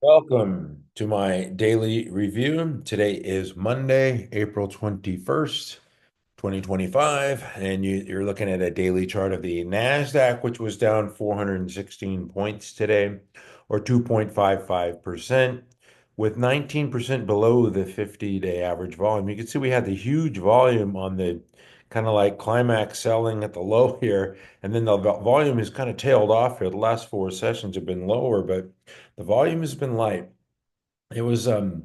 Welcome to my daily review. Today is Monday, April 21st, 2025, and you're looking at a daily chart of the Nasdaq, which was down 416 points today, or 2.55%, with 19% below the 50-day average volume. You can see we had the huge volume on the kind of like climax selling at the low here, and then the volume has kind of tailed off here. The last four sessions have been lower, but the volume has been light. It was the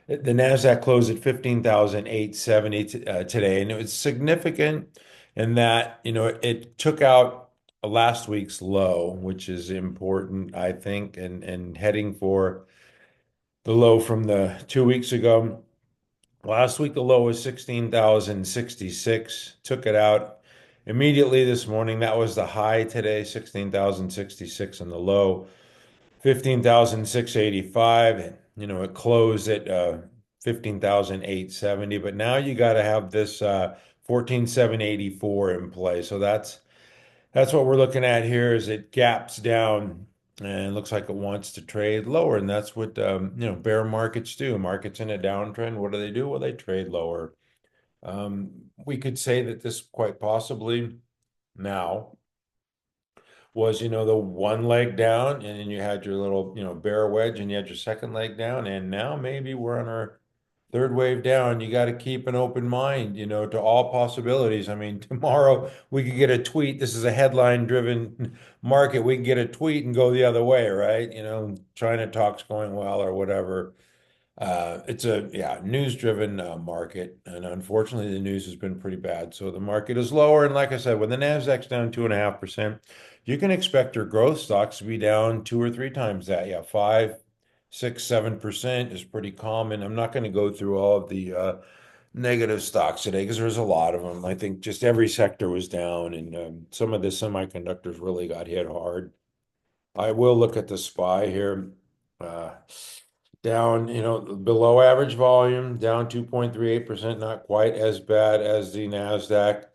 Nasdaq closed at 15,870 today, and it was significant in that, it took out last week's low, which is important, I think, and heading for the low from the 2 weeks ago. Last week the low was 16,066, took it out immediately this morning. That was the high today, 16,066, and the low 15,685. It closed at 15,870, but now you got to have this 14,784 in play. So that's what we're looking at here is it gaps down and looks like it wants to trade lower. And that's what bear markets do. Markets in a downtrend, what do? Well, they trade lower. We could say that this quite possibly now was, the one leg down, and then you had your little, bear wedge, and you had your second leg down, and now maybe we're on our third wave down. You got to keep an open mind, to all possibilities. I mean, tomorrow we could get a tweet. This is a headline-driven market. We can get a tweet and go the other way, right? China talks going well or whatever. It's a news-driven market, and unfortunately, the news has been pretty bad. So the market is lower, and like I said, when the Nasdaq's down 2.5%, you can expect your growth stocks to be down two or three times that. Yeah, 5, 6, 7% is pretty common. I'm not going to go through all of the negative stocks today because there's a lot of them. I think just every sector was down, and some of the semiconductors really got hit hard. I will look at the SPY here. Uh, Down, below average volume, down 2.38%, not quite as bad as the Nasdaq.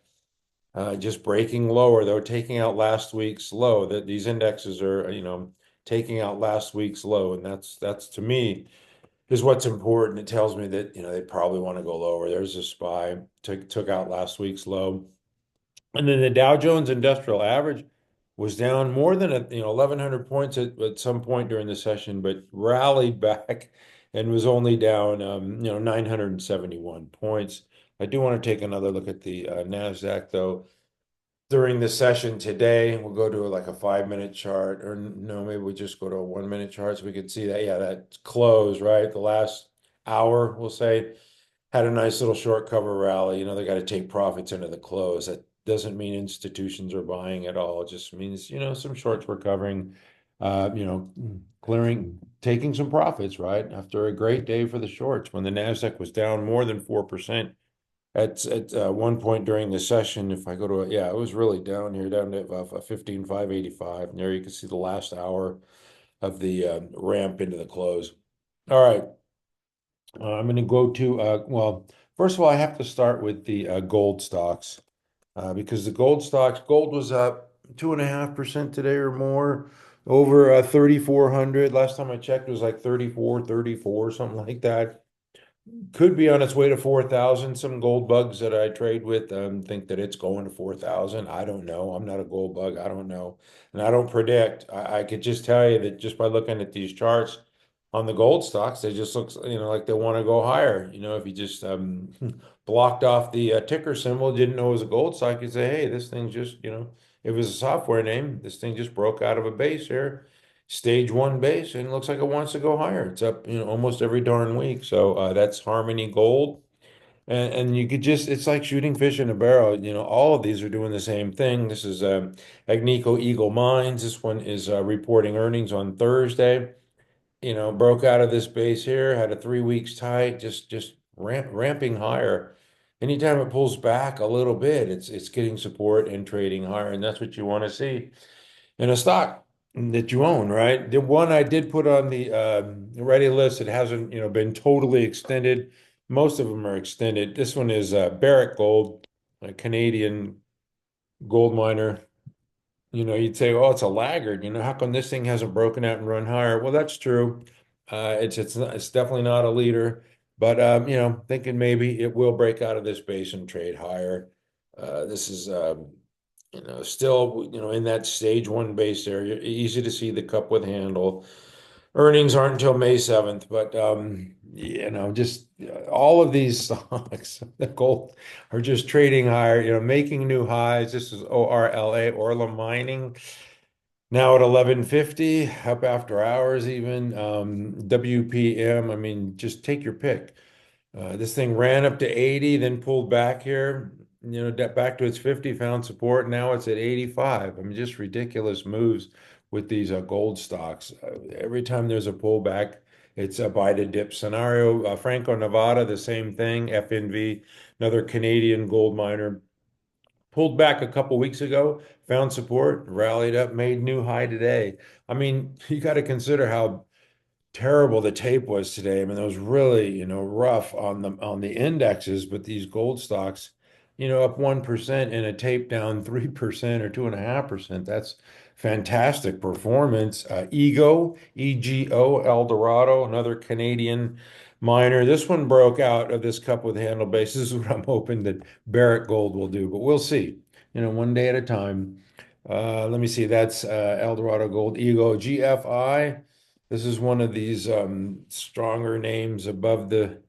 Just breaking lower, though, taking out last week's low. That these indexes are, taking out last week's low, and that's to me is what's important. It tells me that, they probably want to go lower. There's a SPY, took out last week's low. And then the Dow Jones Industrial Average was down more than 1,100 points at some point during the session, but rallied back and was only down 971 points. I do want to take another look at the Nasdaq though. During the session today, we'll go to like a 5-minute chart, or no, maybe we just go to a 1-minute chart so we could see that. Yeah, that close, right? The last hour, we'll say, had a nice little short cover rally. They got to take profits into the close. That doesn't mean institutions are buying at all. It just means, some shorts were covering, taking some profits, right? After a great day for the shorts when the Nasdaq was down more than 4% at one point during the session. If I go to yeah, it was really down here, down to 15,585. And there you can see the last hour of the ramp into the close. All right. I'm going to go to, well, first of all, I have to start with the gold stocks because the gold was up 2.5% today or more, over 3,400. Last time I checked, it was like 34, something like that. Could be on its way to 4,000. Some gold bugs that I trade with think that it's going to 4,000. I don't know. I'm not a gold bug. I don't know. And I don't predict. I could just tell you that just by looking at these charts on the gold stocks, they just look, like they want to go higher. If you just blocked off the ticker symbol, didn't know it was a gold stock, you'd say, hey, this thing just, if it was a software name, this thing just broke out of a base here, stage one base, and it looks like it wants to go higher. It's up, almost every darn week. So that's Harmony Gold. And you could just, it's like shooting fish in a barrel. All of these are doing the same thing. This is Agnico Eagle Mines. This one is reporting earnings on Thursday. Broke out of this base here, had a 3 weeks tight, just ramping higher. Anytime it pulls back a little bit, it's getting support and trading higher, and that's what you want to see in a stock that you own, right? The one I did put on the ready list, it hasn't, been totally extended. Most of them are extended. This one is Barrick Gold, a Canadian gold miner. You'd say, oh, it's a laggard. How come this thing hasn't broken out and run higher? Well, that's true. It's definitely not a leader, but thinking maybe it will break out of this base and trade higher. This is still in that stage one base area. Easy to see the cup with handle. Earnings aren't until May 7th, but just all of these stocks, the gold are just trading higher, making new highs. This is ORLA, Orla Mining. Now at 1150, up after hours even. WPM, I mean, just take your pick. This thing ran up to 80, then pulled back here, back to its 50, found support. Now it's at 85. I mean, just ridiculous moves with these gold stocks. Every time there's a pullback, it's a buy to dip scenario. Franco-Nevada, the same thing. FNV, another Canadian gold miner, pulled back a couple weeks ago, found support, rallied up, made new high today. I mean, you got to consider how terrible the tape was today. I mean, it was really, rough on the indexes, but these gold stocks, up 1% and a tape down 3% or 2.5%. That's fantastic performance. EGO, Eldorado, another Canadian miner. This one broke out of this cup with handle base. This is what I'm hoping that Barrick Gold will do, but we'll see. One day at a time. Let me see. That's Eldorado Gold, EGO, GFI. This is one of these stronger names above the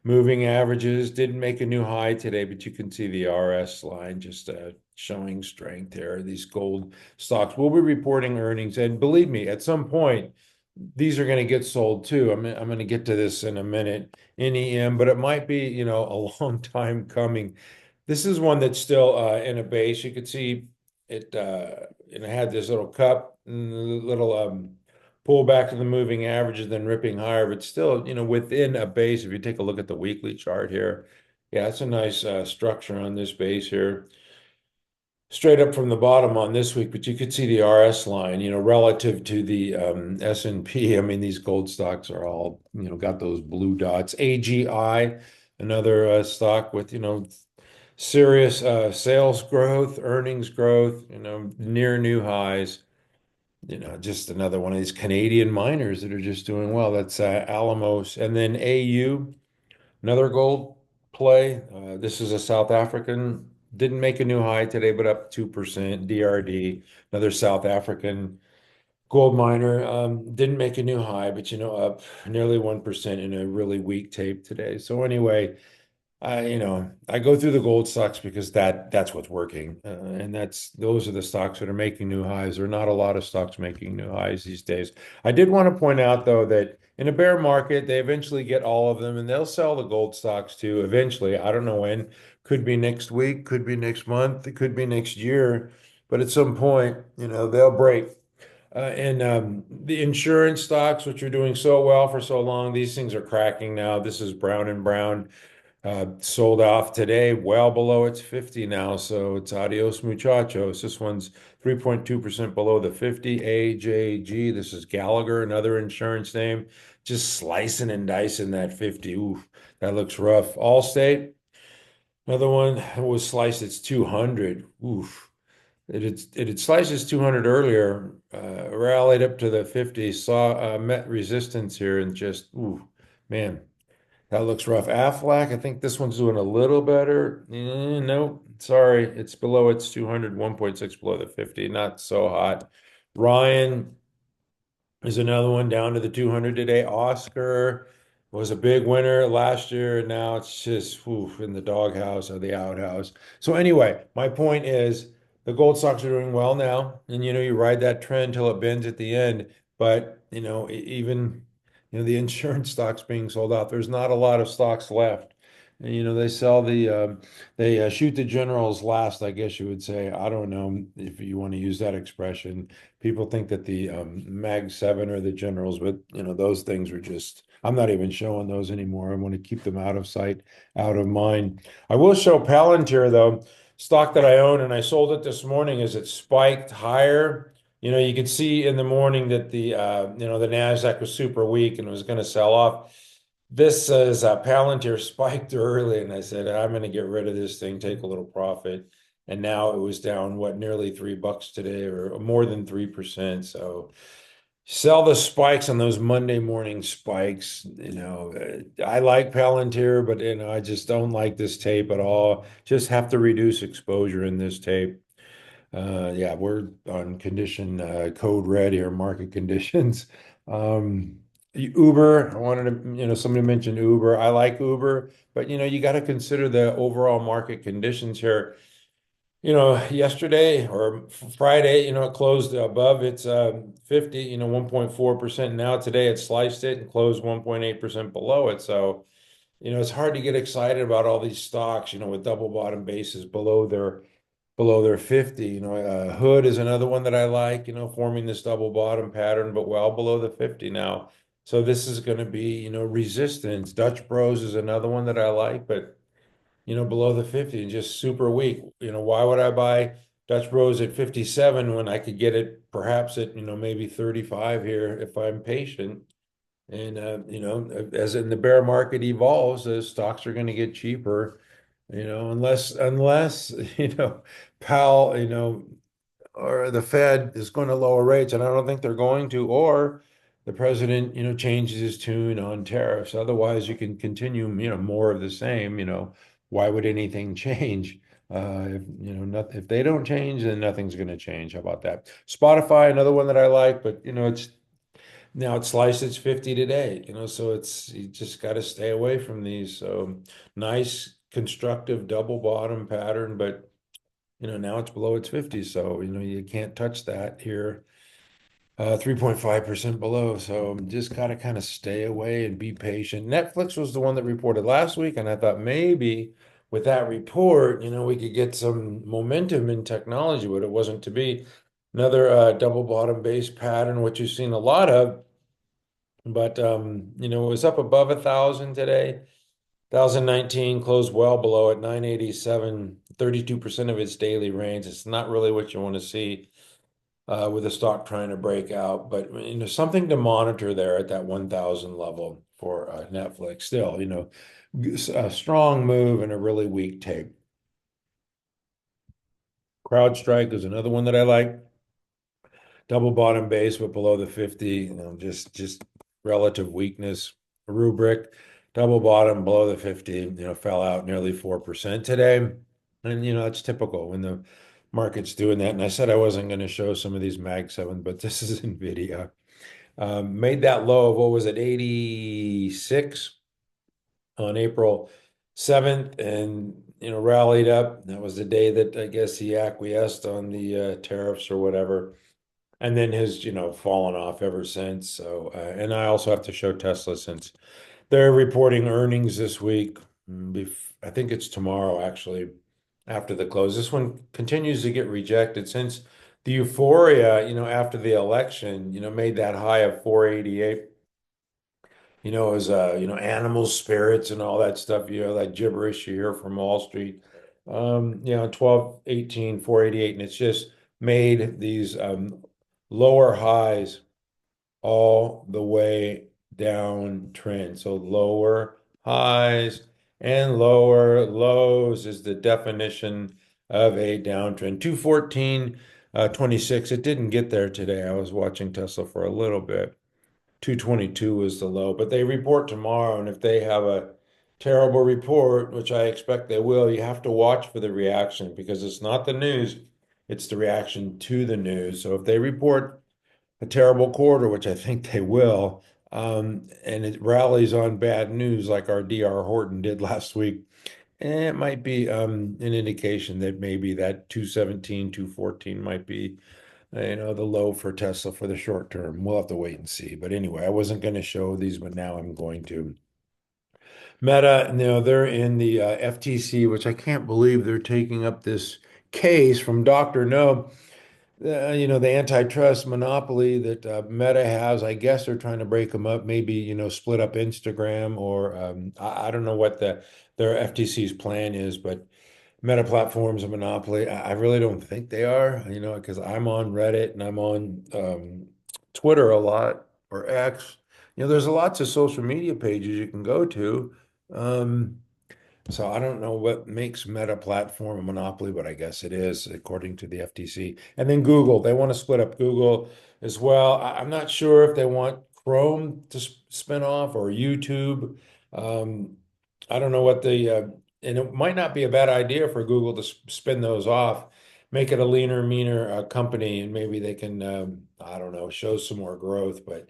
moving averages. Didn't make a new high today, but you can see the RS line just showing strength there. These gold stocks will be reporting earnings. And believe me, at some point, these are going to get sold too. I'm going to get to this in a minute in EM, but it might be, a long time coming. This is one that's still in a base. You could see it had this little cup, little pull back to the moving averages, then ripping higher, but still, within a base. If you take a look at the weekly chart here, yeah, it's a nice structure on this base here. Straight up from the bottom on this week, but you could see the RS line, relative to the S&P. I mean, these gold stocks are all, got those blue dots. AGI, another stock with, serious sales growth, earnings growth, near new highs. Just another one of these Canadian miners that are just doing well. That's Alamos. And then AU, another gold play. This is a South African. Didn't make a new high today, but up 2%. DRD, another South African gold miner. Didn't make a new high, but up nearly 1% in a really weak tape today. So anyway, I go through the gold stocks because that's what's working, and those are the stocks that are making new highs. There are not a lot of stocks making new highs these days. I did want to point out though that in a bear market, they eventually get all of them, and they'll sell the gold stocks too. Eventually, I don't know when. Could be next week, could be next month, it could be next year, but at some point, they'll break. And the insurance stocks, which are doing so well for so long, these things are cracking now. This is Brown and Brown. Sold off today, well below its 50 now, so it's adios muchachos. This one's 3.2% below the 50. AJG, this is Gallagher, another insurance name, just slicing and dicing that 50. Oof, that looks rough. Allstate, another one was sliced, it's 200. Oof. It had sliced its 200 earlier, rallied up to the 50, saw met resistance here and just, ooh, man. That looks rough. Aflac, I think this one's doing a little better. No, sorry. It's below its 200, 1.6 below the 50. Not so hot. Ryan is another one down to the 200 today. Oscar was a big winner last year. And now it's just in the doghouse or the outhouse. So anyway, my point is the gold stocks are doing well now. And you ride that trend till it bends at the end. But even the insurance stocks being sold out, there's not a lot of stocks left. And they sell they shoot the generals last, I guess you would say. I don't know if you want to use that expression. People think that the Mag 7 are the generals, but those things are just, I'm not even showing those anymore. I want to keep them out of sight, out of mind. I will show Palantir though, stock that I own, and I sold it this morning as it spiked higher. You could see in the morning that the Nasdaq was super weak and was going to sell off. This is Palantir spiked early, and I said, I'm going to get rid of this thing, take a little profit. And now it was down, what, nearly $3 today, or more than 3%. So Sell the spikes on those Monday morning spikes. I like Palantir, but I just don't like this tape at all. Just have to reduce exposure in this tape. Yeah, we're on condition code red here, market conditions. Um, Uber, I wanted to, somebody mentioned Uber. I like Uber, but you got to consider the overall market conditions here. Yesterday or Friday, it closed above its 50, 1.4%. Now today it sliced it and closed 1.8% below it. So, it's hard to get excited about all these stocks, with double bottom bases below their 50. Hood is another one that I like, forming this double bottom pattern, but well below the 50 now. So this is going to be, resistance. Dutch Bros is another one that I like, but below the 50 and just super weak. Why would I buy Dutch Bros at 57 when I could get it perhaps at, maybe 35 here if I'm patient? And, as in the bear market evolves, the stocks are going to get cheaper, unless, Powell, or the Fed is going to lower rates, and I don't think they're going to, or the president, changes his tune on tariffs. Otherwise, you can continue, more of the same. Why would anything change? If they don't change, then nothing's going to change. How about that? Spotify, another one that I like, but it's sliced its 50 today. So you just got to stay away from these. So nice constructive double bottom pattern, but now it's below its 50, so you can't touch that here. 3.5% below, so just gotta kind of stay away and be patient. Netflix was the one that reported last week, and I thought maybe with that report, we could get some momentum in technology, but it wasn't to be. Another double bottom base pattern, which you've seen a lot of, but it was up above 1,000 today. 2019 closed well below at 987, 32% of its daily range. It's not really what you want to see with a stock trying to break out, but something to monitor there at that 1,000 level for Netflix. Still, a strong move and a really weak tape. CrowdStrike is another one that I like. Double bottom base, but below the 50, just relative weakness. Rubric, double bottom below the 50, fell out nearly 4% today. And, it's typical when the market's doing that. And I said I wasn't going to show some of these Mag 7, but this is NVIDIA. Made that low of, what was it, 86 on April 7th and, rallied up. That was the day that I guess he acquiesced on the tariffs or whatever, and then has fallen off ever since. So and I also have to show Tesla since they're reporting earnings this week. I think it's tomorrow actually, after the close. This one continues to get rejected since the euphoria, after the election, made that high of 488. As animal spirits and all that stuff, that gibberish you hear from Wall Street. 12, 18, 488, and it's just made these lower highs all the way down trend. So lower highs and lower lows is the definition of a downtrend. 214, 26. It didn't get there today. I was watching Tesla for a little bit. 222 was the low, but they report tomorrow, and if they have a terrible report, which I expect they will, you have to watch for the reaction because it's not the news, it's the reaction to the news. So if they report a terrible quarter, which I think they will, and it rallies on bad news like our DR Horton did last week, it might be an indication that maybe that 217, 214 might be, the low for Tesla for the short term. We'll have to wait and see. But anyway, I wasn't going to show these, but now I'm going to. Meta, they're in the FTC, which I can't believe they're taking up this case from Dr. No. The antitrust monopoly that Meta has. I guess they're trying to break them up, maybe, split up Instagram, or I don't know what their FTC's plan is, but Meta Platform's a monopoly. I really don't think they are, because I'm on Reddit and I'm on Twitter a lot, or X. There's lots of social media pages you can go to. Um, So I don't know what makes Meta platform a monopoly, but I guess it is according to the FTC. And then Google, they want to split up Google as well. I'm not sure if they want Chrome to spin off or YouTube. Um, I don't know what and it might not be a bad idea for Google to spin those off, make it a leaner, meaner company, and maybe they can, I don't know, show some more growth. But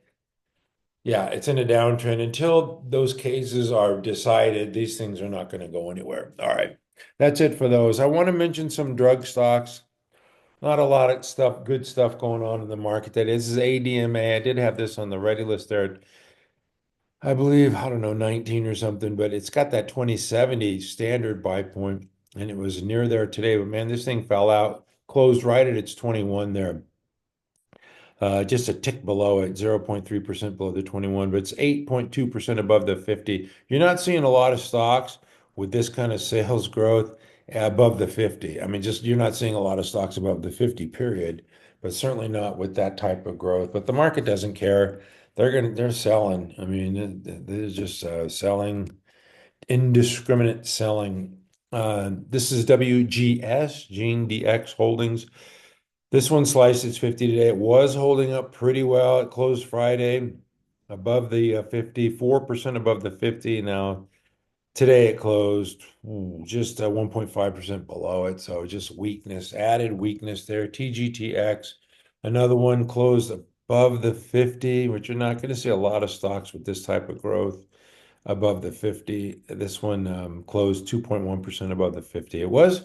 yeah, it's in a downtrend. Until those cases are decided, these things are not going to go anywhere. All right. That's it for those. I want to mention some drug stocks. Not a lot of stuff, good stuff going on in the market. This is ADMA. I did have this on the ready list there. I believe, I don't know, 19 or something, but it's got that 2070 standard buy point, and it was near there today. But man, this thing fell out, closed right at its 21 there. Just a tick below it, 0.3% below the 21, but it's 8.2% above the 50. You're not seeing a lot of stocks with this kind of sales growth above the 50. I mean, just you're not seeing a lot of stocks above the 50, period, but certainly not with that type of growth. But the market doesn't care. They're selling. I mean, they're just selling, indiscriminate selling. This is WGS, Gene DX Holdings. This one sliced its 50 today. It was holding up pretty well. It closed Friday above the 54% above the 50. Now, today it closed just 1.5% below it. So just weakness, added weakness there. TGTX, another one closed above the 50, which you're not going to see a lot of stocks with this type of growth above the 50. This one closed 2.1% above the 50. It was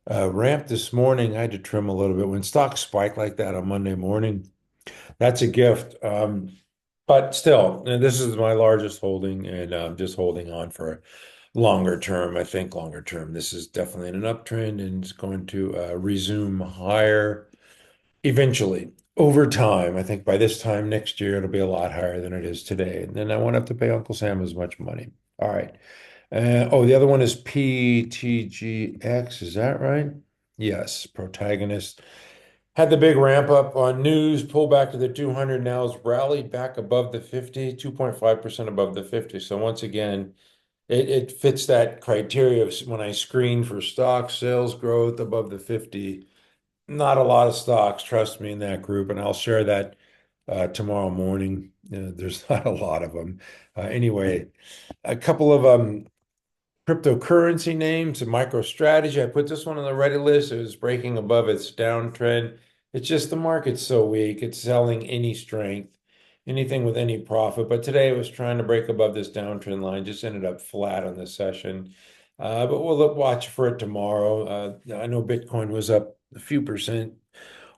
ramped this morning. I had to trim a little bit. When stocks spike like that on Monday morning, that's a gift. But still, this is my largest holding, and I'm just holding on for longer term. I think longer term, this is definitely in an uptrend and it's going to resume higher eventually over time. I think by this time next year, it'll be a lot higher than it is today. And then I won't have to pay Uncle Sam as much money. All right. Oh, the other one is PTGX. Is that right? Yes. Protagonist had the big ramp up on news, pull back to the 200. Now has rallied back above the 50, 2.5% above the 50. So once again, it fits that criteria of when I screen for stock sales growth above the 50. Not a lot of stocks, trust me, in that group, and I'll share that tomorrow morning. There's not a lot of them. Anyway, a couple of cryptocurrency names, a MicroStrategy. I put this one on the ready list. It was breaking above its downtrend. It's just the market's so weak. It's selling any strength, anything with any profit. But today it was trying to break above this downtrend line, just ended up flat on the session. But we'll watch for it tomorrow. I know Bitcoin was up a few percent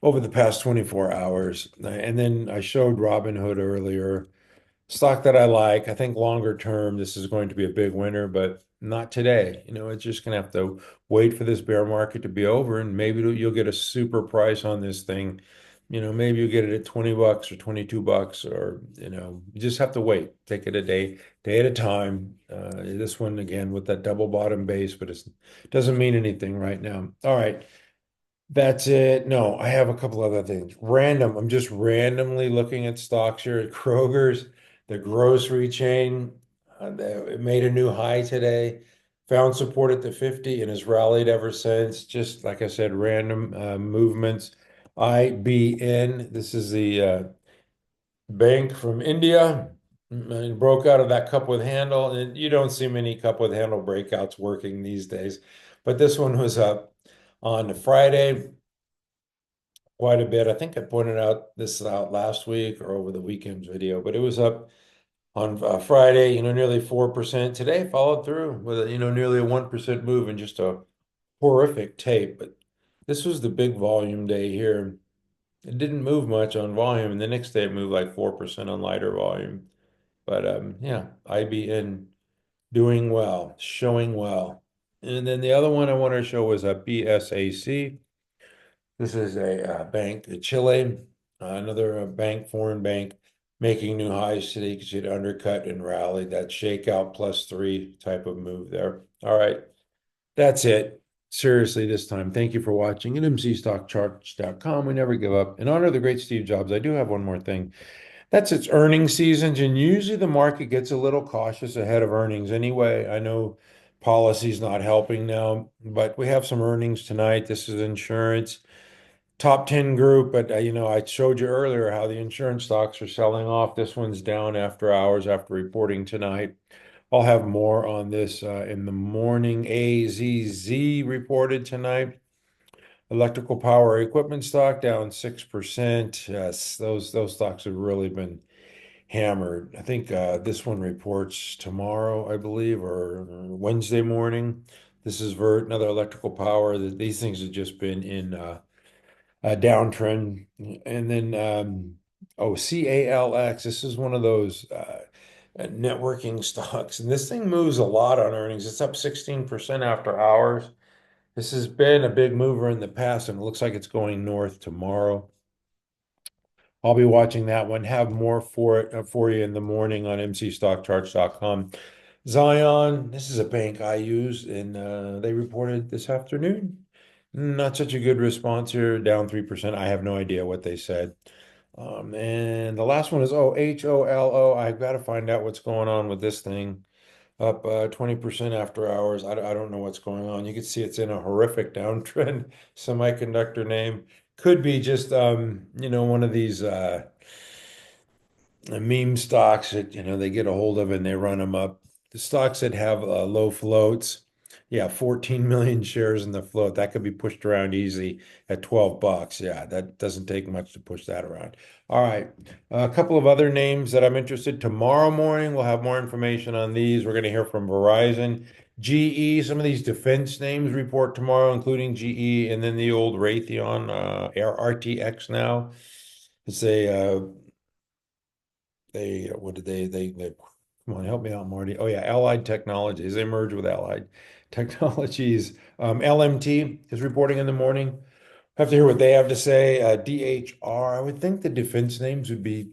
over the past 24 hours. And then I showed Robinhood earlier. Stock that I like. I think longer term, this is going to be a big winner, but not today. It's just going to have to wait for this bear market to be over, and maybe you'll get a super price on this thing. Maybe you get it at $20 or $22, or you just have to wait. Take it a day at a time. This one again with that double bottom base, but it doesn't mean anything right now. All right. That's it. No, I have a couple other things. Random. I'm just randomly looking at stocks here at Kroger's, the grocery chain. It made a new high today, found support at the 50 and has rallied ever since. Just like I said, random movements. IBN, this is the bank from India. And broke out of that cup with handle. And you don't see many cup with handle breakouts working these days. But this one was up on Friday quite a bit. I think I pointed out last week or over the weekend's video, but it was up on Friday, nearly 4%. Today followed through with nearly a 1% move in just a horrific tape. But this was the big volume day here. It didn't move much on volume, and the next day it moved like 4% on lighter volume. But yeah, IBN doing well, showing well. And then the other one I want to show was a BSAC. This is a bank in Chile, another bank, foreign bank, making new highs today because it undercut and rallied that shakeout +3 type of move there. All right, that's it. Seriously, this time. Thank you for watching at mcstockcharts.com. We never give up. In honor of the great Steve Jobs, I do have one more thing. That's its earnings seasons, and usually the market gets a little cautious ahead of earnings anyway. I know Policy's not helping now, but we have some earnings tonight. This is insurance. Top 10 group, but I showed you earlier how the insurance stocks are selling off. This one's down after hours after reporting tonight. I'll have more on this in the morning. AZZ reported tonight. Electrical power equipment stock down 6%. Yes, those stocks have really been hammered. I think this one reports tomorrow, I believe, or Wednesday morning. This is Vert, another electrical power. These things have just been in a downtrend. And then, CALX, this is one of those networking stocks. And this thing moves a lot on earnings. It's up 16% after hours. This has been a big mover in the past, and it looks like it's going north tomorrow. I'll be watching that one. Have more for it for you in the morning on mcstockcharts.com. Zion, this is a bank I use, and they reported this afternoon. Not such a good response here, down 3%. I have no idea what they said. And the last one is HOLO. I've got to find out what's going on with this thing. Up 20% after hours. I don't know what's going on. You can see it's in a horrific downtrend. Semiconductor name could be just one of these meme stocks that they get a hold of and they run them up. The stocks that have low floats, yeah, 14 million shares in the float. That could be pushed around easy at 12 bucks. Yeah, that doesn't take much to push that around. All right. A couple of other names that I'm interested. Tomorrow morning, we'll have more information on these. We're going to hear from Verizon, GE, some of these defense names report tomorrow, including GE, and then the old Raytheon, RTX now. It's a what did they come on, help me out, Marty. Oh yeah, Allied Technologies. They merged with Allied Technologies. LMT is reporting in the morning. Have to hear what they have to say. DHR. I would think the defense names would be,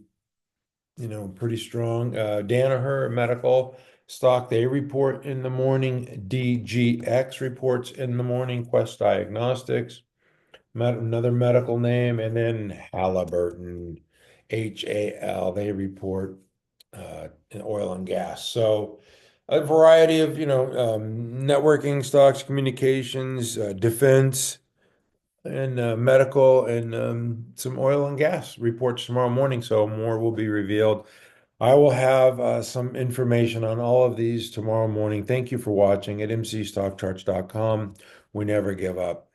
pretty strong. Danaher Medical stock, they report in the morning. DGX reports in the morning. Quest Diagnostics, another medical name, and then Halliburton, HAL, they report in oil and gas. So a variety of, networking stocks, communications, defense, and medical, and some oil and gas reports tomorrow morning. So more will be revealed. I will have some information on all of these tomorrow morning. Thank you for watching at mcstockcharts.com. We never give up.